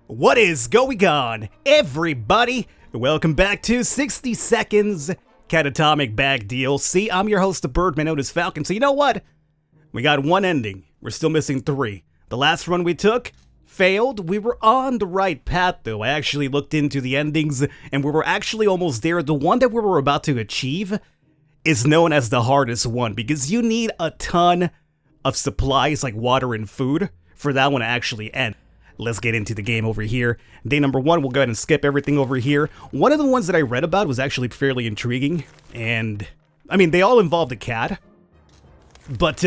What is going on, everybody? Welcome back to 60 Seconds Catatomic Bag DLC. I'm your host, the Birdman, known as Falcon. So you know what? We got one ending. We're still missing three. The last one we took failed. We were on the right path, though. I actually looked into the endings, and we were actually almost there. The one that we were about to achieve is known as the hardest one, because you need a ton of supplies, like water and food, for that one to actually end. Let's get into the game over here. Day number one, we'll go ahead and skip everything over here. One of the ones that I read about was actually fairly intriguing, and I mean, they all involved a cat, but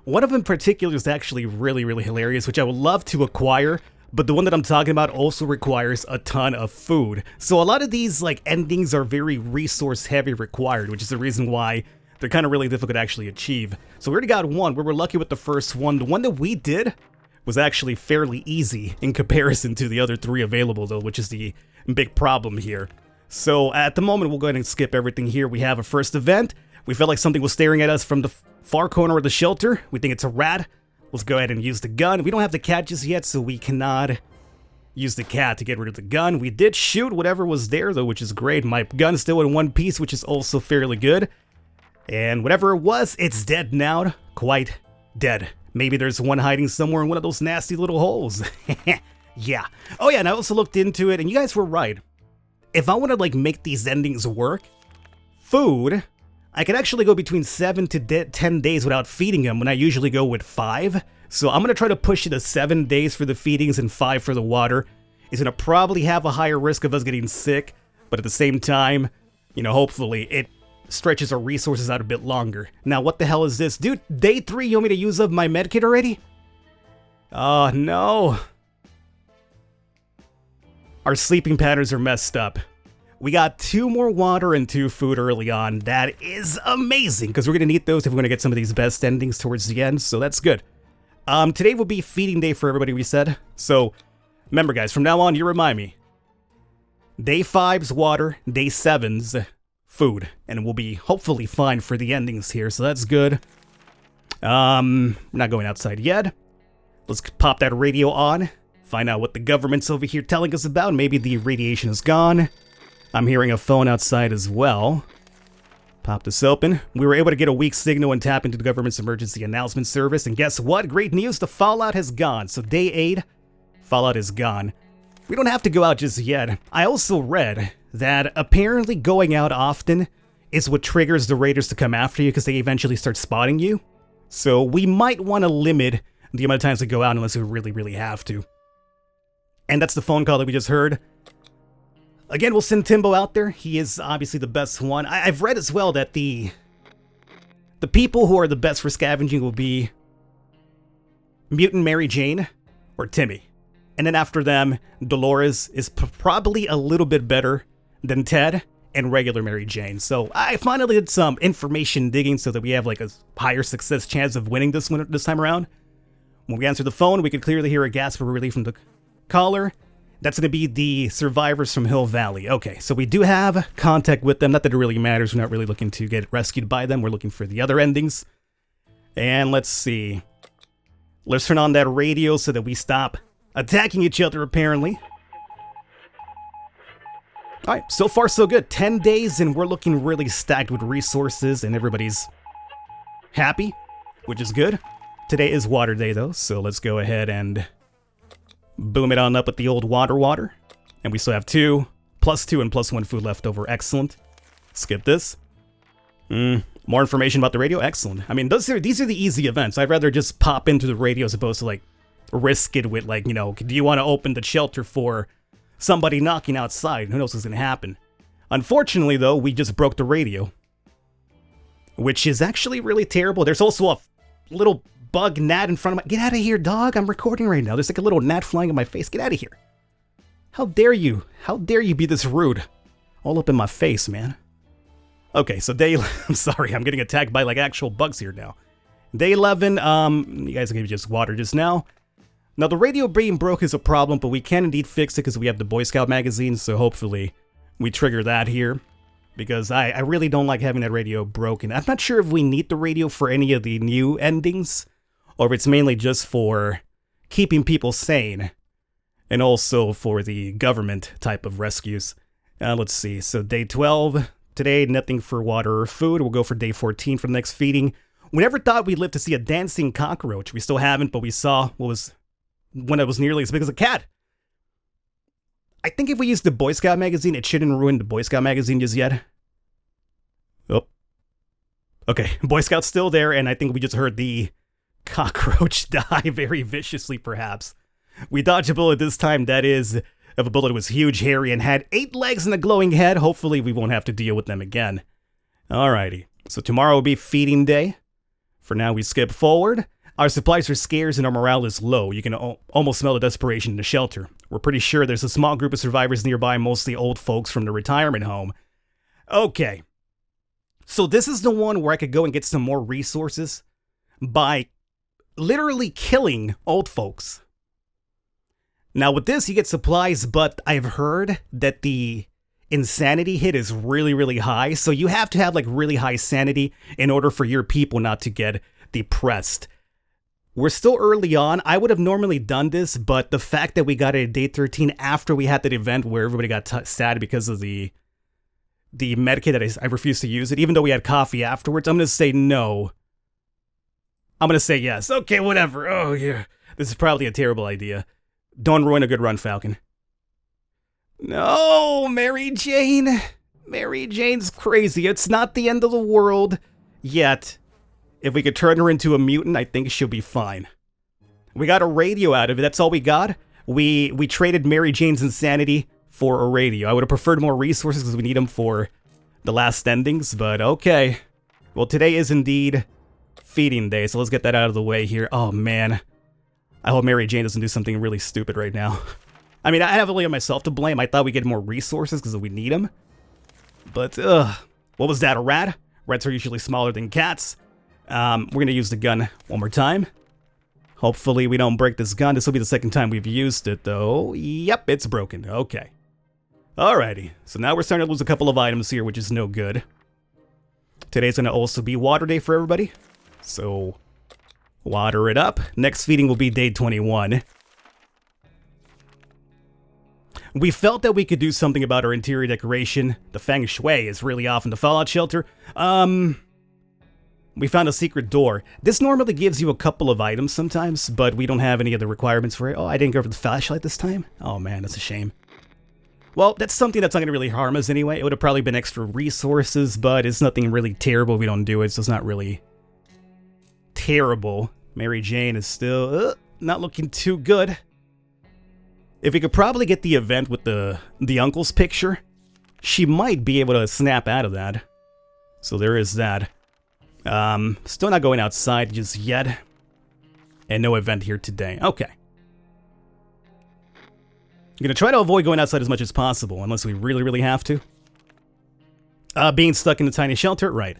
one of them in particular is actually really hilarious, which I would love to acquire, but the one that I'm talking about also requires a ton of food. So a lot of these like endings are very resource heavy required, which is the reason why they're kind of really difficult to actually achieve. So we already got one. We were lucky with the first one. The one that we did was actually fairly easy in comparison to the other three available, though, which is the big problem here. So at the moment, we'll go ahead and skip everything here. We have a first event. We felt like something was staring at us from the far corner of the shelter. We think it's a rat. Let's go ahead and use the gun. We don't have the cat just yet, so we cannot use the cat to get rid of the gun. We did shoot whatever was there, though, which is great. My gun's still in one piece, which is also fairly good. And whatever it was, it's dead now. Quite dead. Maybe there's one hiding somewhere in one of those nasty little holes. Yeah. Oh yeah, and I also looked into it, and you guys were right. If I want to like make these endings work, food, I could actually go between 7 to 10 days without feeding them, when I usually go with 5. So I'm going to try to push it to 7 days for the feedings and 5 for the water. It's going to probably have a higher risk of us getting sick, but at the same time, you know, hopefully it stretches our resources out a bit longer. Now, what the hell is this? Dude, day 3, you want me to use up my medkit already? Oh, no. Our sleeping patterns are messed up. We got 2 more water and 2 food early on. That is amazing, because we're going to need those if we're going to get some of these best endings towards the end, so that's good. Today will be feeding day for everybody, we said. So, remember guys, from now on, you remind me. Day 5's water, day 7's food, and we'll be hopefully fine for the endings here, so that's good. Not going outside yet. Let's pop that radio on, find out what the government's over here telling us about. Maybe the radiation is gone. I'm hearing a phone outside as well. Pop this open. We were able to get a weak signal and tap into the government's emergency announcement service, and guess what? Great news, the fallout has gone. So day 8, fallout is gone. We don't have to go out just yet. I also read that apparently going out often is what triggers the raiders to come after you, because they eventually start spotting you. So we might want to limit the amount of times we go out unless we really have to. And that's the phone call that we just heard. Again, we'll send Timbo out there. He is obviously the best one. I've read as well that the people who are the best for scavenging will be Mutant Mary Jane or Timmy. And then after them, Dolores is probably a little bit better than Ted and regular Mary Jane. So I finally did some information digging so that we have like a higher success chance of winning this one this time around. When we answer the phone, we could clearly hear a gasp of relief from the caller. That's going to be the survivors from Hill Valley. Okay, so we do have contact with them. Not that it really matters. We're not really looking to get rescued by them. We're looking for the other endings. And let's see. Let's turn on that radio so that we stop attacking each other, apparently. Alright, so far so good. 10 days and we're looking really stacked with resources and everybody's happy, which is good. Today is water day though, so let's go ahead and boom it on up with the old water. And we still have 2, +2 and +1 food left over. Excellent. Skip this. More information about the radio? Excellent. I mean, these are the easy events. I'd rather just pop into the radio as opposed to like risk it with like, you know, do you want to open the shelter for somebody knocking outside? Who knows what's going to happen? Unfortunately, though, we just broke the radio, which is actually really terrible. There's also a little bug gnat in front of my... Get out of here, dog. I'm recording right now. There's like a little gnat flying in my face. Get out of here. How dare you? How dare you be this rude? All up in my face, man. Okay, so day... I'm sorry. I'm getting attacked by like actual bugs here now. Day 11, you guys gave just water just now. Now, the radio being broke is a problem, but we can indeed fix it because we have the Boy Scout magazine, so hopefully we trigger that here. Because I really don't like having that radio broken. I'm not sure if we need the radio for any of the new endings, or if it's mainly just for keeping people sane and also for the government type of rescues. Let's see. So day 12 today, nothing for water or food. We'll go for day 14 for the next feeding. We never thought we'd live to see a dancing cockroach. We still haven't, but we saw one that was nearly as big as a cat. I think if we use the Boy Scout magazine, it shouldn't ruin the Boy Scout magazine just yet. Oh. Okay, Boy Scout's still there, and I think we just heard the cockroach die very viciously, perhaps. We dodged a bullet this time, that is, if a bullet was huge, hairy, and had 8 legs and a glowing head. Hopefully we won't have to deal with them again. Alrighty, so tomorrow will be feeding day. For now, we skip forward. Our supplies are scarce and our morale is low. You can almost smell the desperation in the shelter. We're pretty sure there's a small group of survivors nearby, mostly old folks from the retirement home. Okay. So this is the one where I could go and get some more resources by literally killing old folks. Now with this, you get supplies, but I've heard that the insanity hit is really, really high. So you have to have like really high sanity in order for your people not to get depressed. We're still early on. I would have normally done this, but the fact that we got it at day 13 after we had that event where everybody got sad because of the medkit that I refused to use it, even though we had coffee afterwards, I'm going to say no. I'm going to say yes. Okay, whatever. Oh, yeah. This is probably a terrible idea. Don't ruin a good run, Falcon. No, Mary Jane. Mary Jane's crazy. It's not the end of the world yet. If we could turn her into a mutant, I think she'll be fine. We got a radio out of it. That's all we got. We traded Mary Jane's insanity for a radio. I would have preferred more resources because we need them for the last endings, but okay. Well, today is indeed feeding day, so let's get that out of the way here. Oh, man. I hope Mary Jane doesn't do something really stupid right now. I mean, I have only myself to blame. I thought we'd get more resources because we need them. But, what was that, a rat? Rats are usually smaller than cats. We're going to use the gun one more time. Hopefully we don't break this gun. This will be the second time we've used it, though. Yep, it's broken. Okay. Alrighty. So now we're starting to lose a couple of items here, which is no good. Today's going to also be water day for everybody. So, water it up. Next feeding will be day 21. We felt that we could do something about our interior decoration. The feng shui is really off in the fallout shelter. We found a secret door. This normally gives you a couple of items sometimes, but we don't have any of the requirements for it. Oh, I didn't go for the flashlight this time? Oh man, that's a shame. Well, that's something that's not going to really harm us anyway. It would have probably been extra resources, but it's nothing really terrible if we don't do it, so it's not really terrible. Mary Jane is still not looking too good. If we could probably get the event with the uncle's picture, she might be able to snap out of that. So there is that. Still not going outside just yet. And no event here today. Okay. I'm gonna try to avoid going outside as much as possible, unless we really, really have to. Being stuck in the tiny shelter? Right.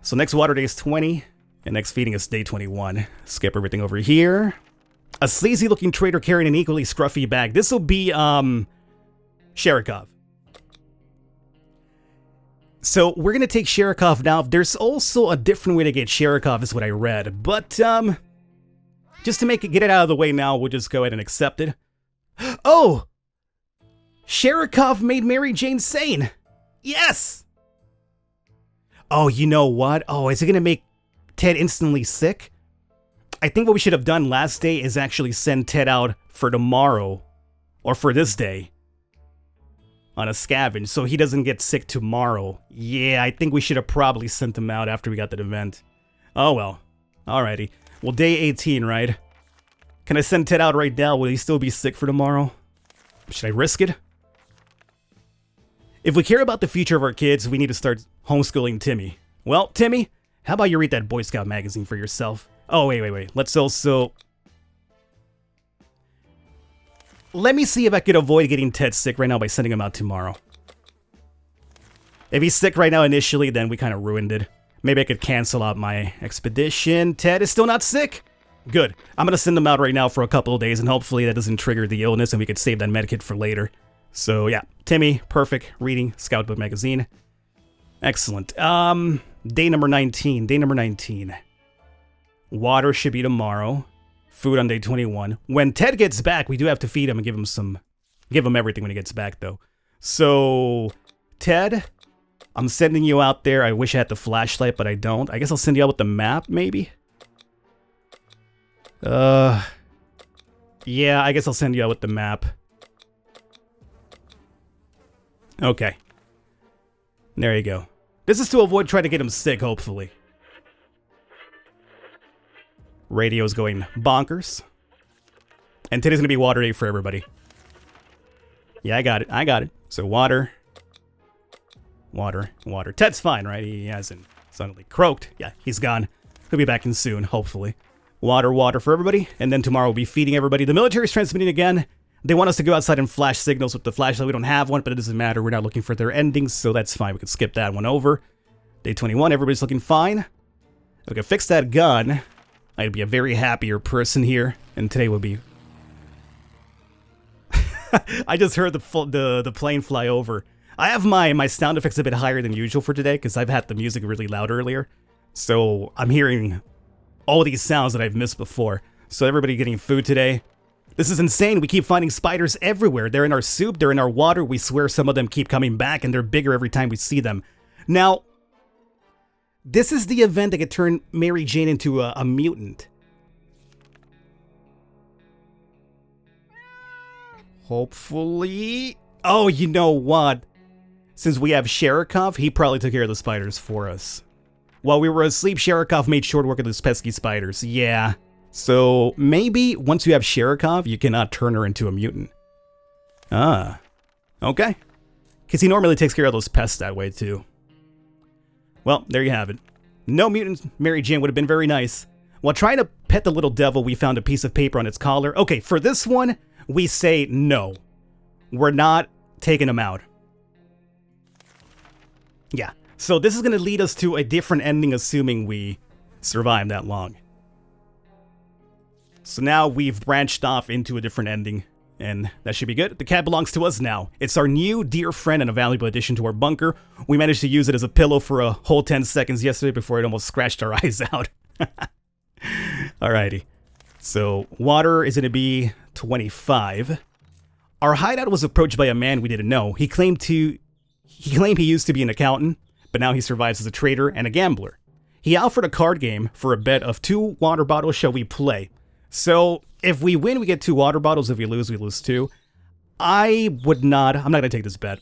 So next water day is 20, and next feeding is day 21. Skip everything over here. A sleazy-looking trader carrying an equally scruffy bag. This will be, Sharikov. So we're going to take Sharikov now. There's also a different way to get Sharikov is what I read. But, just to get it out of the way now, we'll just go ahead and accept it. Oh! Sharikov made Mary Jane sane! Yes! Oh, you know what? Oh, is it going to make Ted instantly sick? I think what we should have done last day is actually send Ted out for tomorrow. Or for this day. On a scavenge, so he doesn't get sick tomorrow. Yeah, I think we should have probably sent him out after we got that event. Oh well. Alrighty. Well, day 18, right? Can I send Ted out right now? Will he still be sick for tomorrow? Should I risk it? If we care about the future of our kids, we need to start homeschooling Timmy. Well, Timmy, how about you read that Boy Scout magazine for yourself? Oh, wait. Let's also... Let me see if I could avoid getting Ted sick right now by sending him out tomorrow. If he's sick right now initially, then we kind of ruined it. Maybe I could cancel out my expedition. Ted is still not sick? Good. I'm going to send him out right now for a couple of days, and hopefully that doesn't trigger the illness and we could save that medkit for later. So yeah, Timmy, perfect. Reading Scout Book Magazine. Excellent. Day number 19. Day number 19. Water should be tomorrow. Food on day 21. When Ted gets back, we do have to feed him and give him everything when he gets back, though. So, Ted, I'm sending you out there. I wish I had the flashlight, but I don't. I guess I'll send you out with the map, maybe? Yeah, I guess I'll send you out with the map. Okay. There you go. This is to avoid trying to get him sick, hopefully. Radio's going bonkers. And today's gonna be water day for everybody. Yeah, I got it. So water. Water. Ted's fine, right? He hasn't suddenly croaked. Yeah, he's gone. He'll be back in soon, hopefully. Water for everybody. And then tomorrow we'll be feeding everybody. The military's transmitting again. They want us to go outside and flash signals with the flashlight. We don't have one, but it doesn't matter. We're not looking for their endings, so that's fine. We can skip that one over. Day 21, everybody's looking fine. Okay, fix that gun. I'd be a very happier person here, and today will be... I just heard the plane fly over. I have my sound effects a bit higher than usual for today, because I've had the music really loud earlier. So I'm hearing all these sounds that I've missed before. So everybody getting food today. This is insane. We keep finding spiders everywhere. They're in our soup, they're in our water. We swear some of them keep coming back, and they're bigger every time we see them. Now, this is the event that could turn Mary Jane into a mutant. Hopefully... Oh, you know what? Since we have Sharikov, he probably took care of the spiders for us. While we were asleep, Sharikov made short work of those pesky spiders. Yeah. So, maybe once you have Sharikov, you cannot turn her into a mutant. Ah. Okay. Because he normally takes care of those pests that way, too. Well, there you have it. No mutant Mary Jane would have been very nice. While trying to pet the little devil, we found a piece of paper on its collar. Okay, for this one, we say no. We're not taking him out. Yeah. So this is going to lead us to a different ending, assuming we survive that long. So now we've branched off into a different ending, and that should be good. The cat belongs to us now. It's our new dear friend and a valuable addition to our bunker. We managed to use it as a pillow for a whole 10 seconds yesterday before it almost scratched our eyes out. Alrighty. So water is going to be 25. Our hideout was approached by a man we didn't know. He claimed he used to be an accountant, but now he survives as a trader and a gambler. He offered a card game for a bet of 2 water bottles. Shall we play? So, if we win, we get 2 water bottles. If we lose 2. I'm not going to take this bet.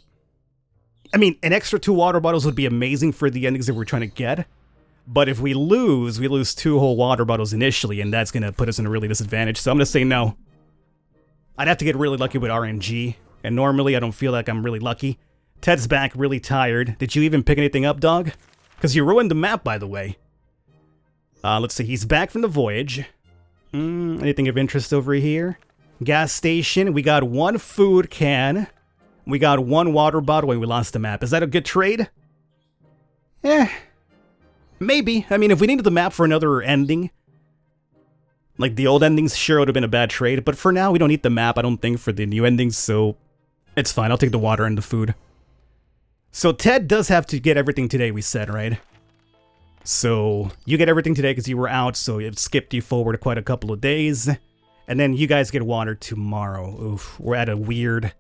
I mean, an extra 2 water bottles would be amazing for the endings that we're trying to get. But if we lose 2 whole water bottles initially, and that's going to put us in a really disadvantage. So I'm going to say no. I'd have to get really lucky with RNG. And normally, I don't feel like I'm really lucky. Ted's back, really tired. Did you even pick anything up, dog? Because you ruined the map, by the way. Let's see, he's back from the voyage. Anything of interest over here? Gas station. We got 1 food can. We got 1 water bottle and we lost the map. Is that a good trade? Maybe. I mean, if we needed the map for another ending, like the old endings, sure, it would have been a bad trade. But for now, we don't need the map, I don't think, for the new endings, so it's fine. I'll take the water and the food. So Ted does have to get everything today, we said, right? So you get everything today because you were out, so it skipped you forward quite a couple of days. And then you guys get water tomorrow. Oof, we're at a weird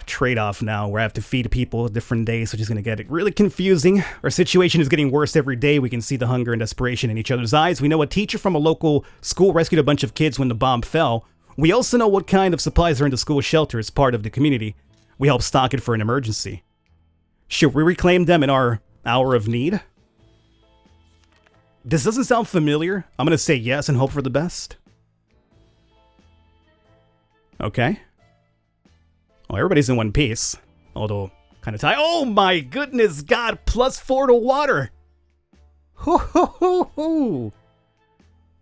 trade-off now where I have to feed people different days, which is going to get really confusing. Our situation is getting worse every day. We can see the hunger and desperation in each other's eyes. We know a teacher from a local school rescued a bunch of kids when the bomb fell. We also know what kind of supplies are in the school shelter as part of the community. We help stock it for an emergency. Should we reclaim them in our hour of need? This doesn't sound familiar. I'm going to say yes and hope for the best. Okay. Oh, everybody's in one piece. Although, kind of tight. Oh my goodness, God, +4 to water. Hoo hoo hoo hoo.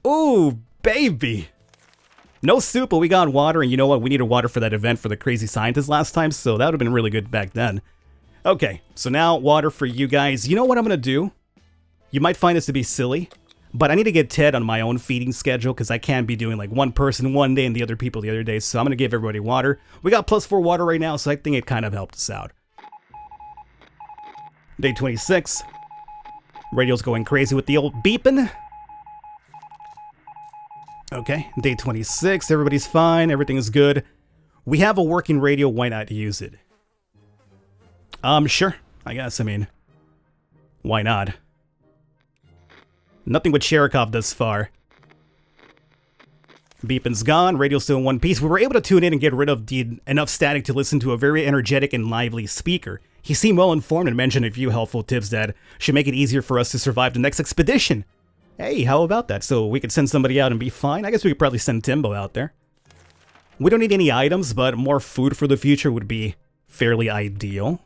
Ooh, baby. No soup, but we got water, and you know what? We needed water for that event for the crazy scientist last time, so that would have been really good back then. Okay, so now water for you guys. You know what I'm going to do? You might find this to be silly, but I need to get Ted on my own feeding schedule because I can't be doing like one person one day and the other people the other day, so I'm going to give everybody water. We got +4 water right now, so I think it kind of helped us out. Day 26. Radio's going crazy with the old beeping. Okay, day 26, everybody's fine, everything is good. We have a working radio, why not use it? Sure, I guess, I mean, why not? Nothing with Sharikov thus far. Beepin's gone, radio's still in one piece. We were able to tune in and get rid of enough static to listen to a very energetic and lively speaker. He seemed well informed and mentioned a few helpful tips that should make it easier for us to survive the next expedition. Hey, how about that? So we could send somebody out and be fine? I guess we could probably send Timbo out there. We don't need any items, but more food for the future would be fairly ideal.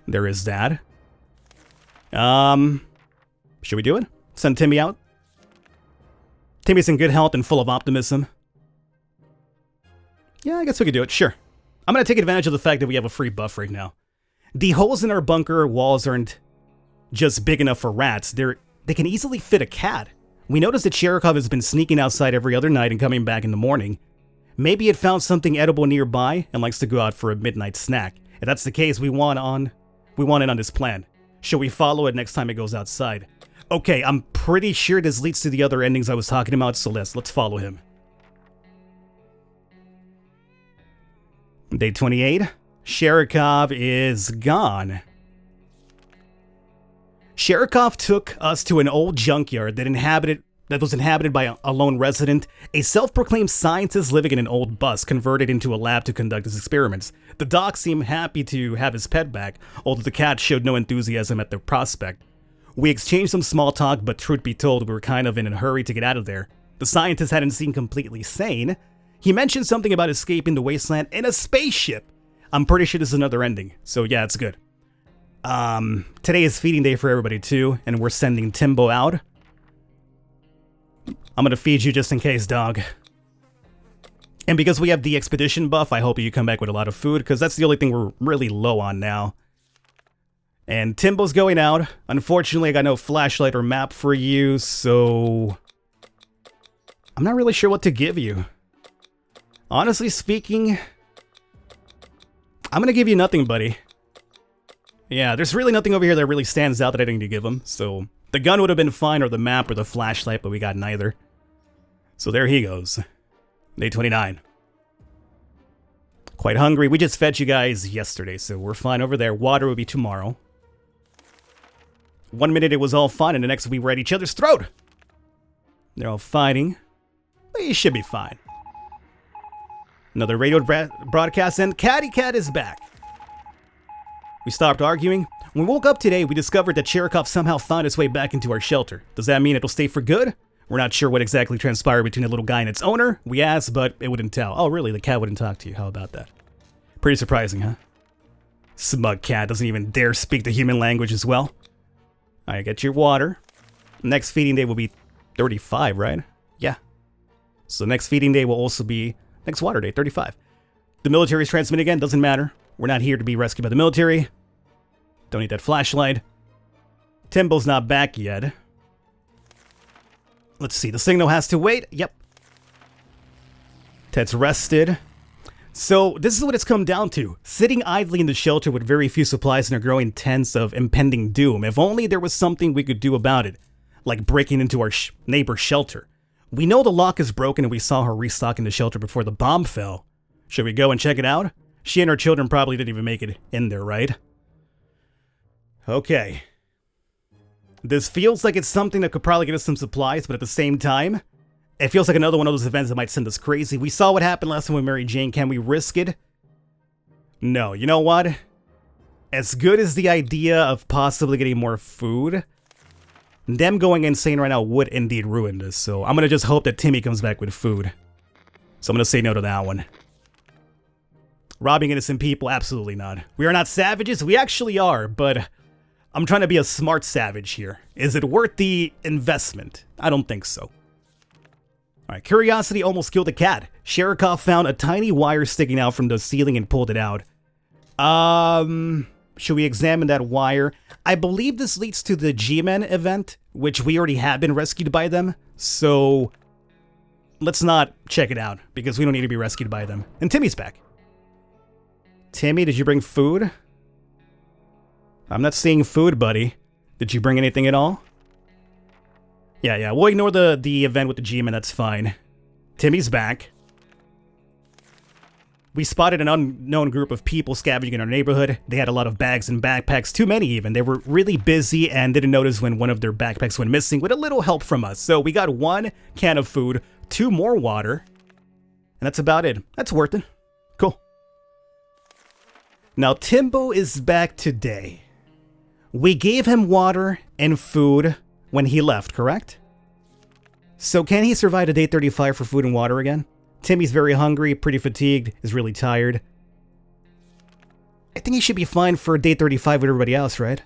There is that. Should we do it? Send Timmy out? Timmy's in good health and full of optimism. Yeah, I guess we could do it, sure. I'm gonna take advantage of the fact that we have a free buff right now. The holes in our bunker walls aren't just big enough for rats. They can easily fit a cat. We noticed that Sharikov has been sneaking outside every other night and coming back in the morning. Maybe it found something edible nearby and likes to go out for a midnight snack. If that's the case, we want in on this plan. Should we follow it next time it goes outside? Okay, I'm pretty sure this leads to the other endings I was talking about, so let's follow him. Day 28. Sharikov is gone. Sharikov took us to an old junkyard that was inhabited by a lone resident, a self-proclaimed scientist living in an old bus converted into a lab to conduct his experiments. The dog seemed happy to have his pet back, although the cat showed no enthusiasm at the prospect. We exchanged some small talk, but truth be told, we were kind of in a hurry to get out of there. The scientist hadn't seemed completely sane. He mentioned something about escaping the wasteland in a spaceship. I'm pretty sure this is another ending, so yeah, it's good. Today is feeding day for everybody too, and we're sending Timbo out. I'm gonna feed you just in case, dog. And because we have the expedition buff, I hope you come back with a lot of food, because that's the only thing we're really low on now. And Timbo's going out. Unfortunately, I got no flashlight or map for you, so I'm not really sure what to give you. Honestly speaking, I'm gonna give you nothing, buddy. Yeah, there's really nothing over here that really stands out that I didn't give him, so the gun would have been fine, or the map, or the flashlight, but we got neither. So there he goes. Day 29. Quite hungry. We just fed you guys yesterday, so we're fine over there. Water will be tomorrow. 1 minute it was all fine, and the next we were at each other's throat. They're all fighting. But you should be fine. Another radio broadcast, and Catty Cat is back. We stopped arguing. When we woke up today, we discovered that Sharikov somehow found its way back into our shelter. Does that mean it'll stay for good? We're not sure what exactly transpired between the little guy and its owner. We asked, but it wouldn't tell. Oh, really? The cat wouldn't talk to you. How about that? Pretty surprising, huh? Smug cat doesn't even dare speak the human language as well. Alright, get your water. Next feeding day will be 35, right? Yeah. So next feeding day will also be next water day, 35. The military's transmitting again, doesn't matter. We're not here to be rescued by the military. Don't need that flashlight. Timbo's not back yet. Let's see, the signal has to wait. Yep. Ted's rested. So, this is what it's come down to. Sitting idly in the shelter with very few supplies and a growing sense of impending doom. If only there was something we could do about it. Like breaking into our neighbor's shelter. We know the lock is broken and we saw her restocking the shelter before the bomb fell. Should we go and check it out? She and her children probably didn't even make it in there, right? Okay. This feels like it's something that could probably get us some supplies, but at the same time, it feels like another one of those events that might send us crazy. We saw what happened last time with Mary Jane. Can we risk it? No. You know what? As good as the idea of possibly getting more food, them going insane right now would indeed ruin this. So I'm going to just hope that Timmy comes back with food. So I'm going to say no to that one. Robbing innocent people? Absolutely not. We are not savages. We actually are, but I'm trying to be a smart savage here. Is it worth the investment? I don't think so. Alright, curiosity almost killed a cat. Sharikov found a tiny wire sticking out from the ceiling and pulled it out. Should we examine that wire? I believe this leads to the G-Men event, which we already have been rescued by them. So, let's not check it out, because we don't need to be rescued by them. And Timmy's back. Timmy, did you bring food? I'm not seeing food, buddy. Did you bring anything at all? Yeah, we'll ignore the event with the G-Man, that's fine. Timmy's back. We spotted an unknown group of people scavenging in our neighborhood. They had a lot of bags and backpacks, too many even. They were really busy and didn't notice when one of their backpacks went missing with a little help from us. So we got 1 can of food, 2 more water, and that's about it. That's worth it. Cool. Now Timbo is back today. We gave him water and food when he left, correct? So can he survive to day 35 for food and water again? Timmy's very hungry, pretty fatigued, is really tired. I think he should be fine for day 35 with everybody else, right?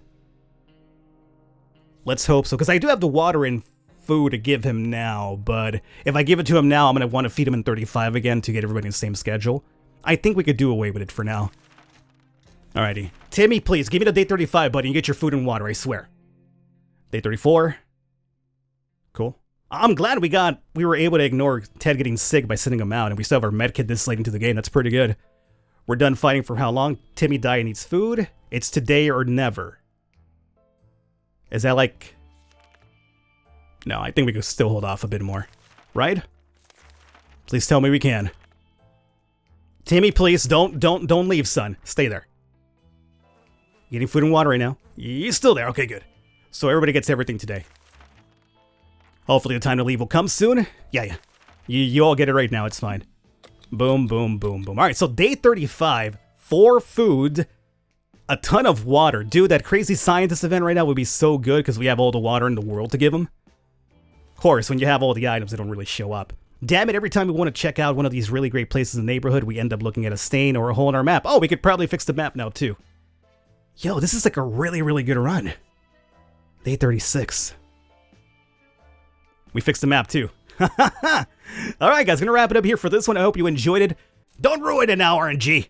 Let's hope so, because I do have the water and food to give him now, but if I give it to him now, I'm going to want to feed him in 35 again to get everybody in the same schedule. I think we could do away with it for now. Alrighty. Timmy, please, give me the day 35, buddy, and get your food and water, I swear. Day 34. Cool. I'm glad we were able to ignore Ted getting sick by sending him out, and we still have our medkit this late into the game. That's pretty good. We're done fighting for how long? Timmy died and needs food. It's today or never. Is that like... No, I think we could still hold off a bit more. Right? Please tell me we can. Timmy, please, don't leave, son. Stay there. Getting food and water right now. You're still there. Okay, good. So everybody gets everything today. Hopefully the time to leave will come soon. Yeah. You all get it right now. It's fine. Boom, boom, boom, boom. All right, so day 35, 4 food, a ton of water. Dude, that crazy scientist event right now would be so good because we have all the water in the world to give him. Of course, when you have all the items, they don't really show up. Damn it, every time we want to check out one of these really great places in the neighborhood, we end up looking at a stain or a hole in our map. Oh, we could probably fix the map now, too. Yo, this is like a really, really good run. Day 36. We fixed the map too. Alright guys, gonna wrap it up here for this one. I hope you enjoyed it. Don't ruin it now, RNG.